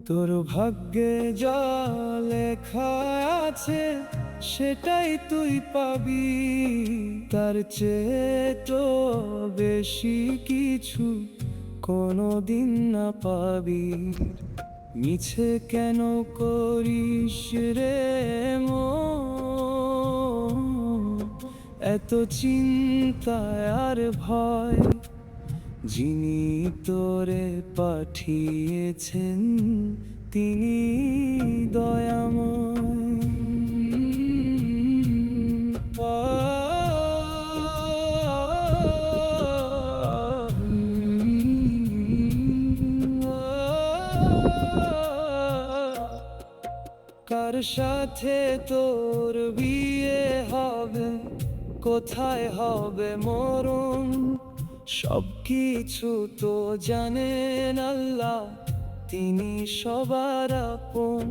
তোর ভাগ্যে যা লেখা আছে সেটাই তুই পাবি, তার চেয়ে তো বেশি কিছু কোনোদিন না পাবি। মিছে কেন করিস রে মন, এত চিন্তা আর ভয়? যিনি তোরে পাঠিয়েছেন তিনি কার সাথে তোর বিয়ে হবে, কোথায় হবে মরণ, সবকিছু তো জানেন আল্লাহ, তিনি সবার আপন।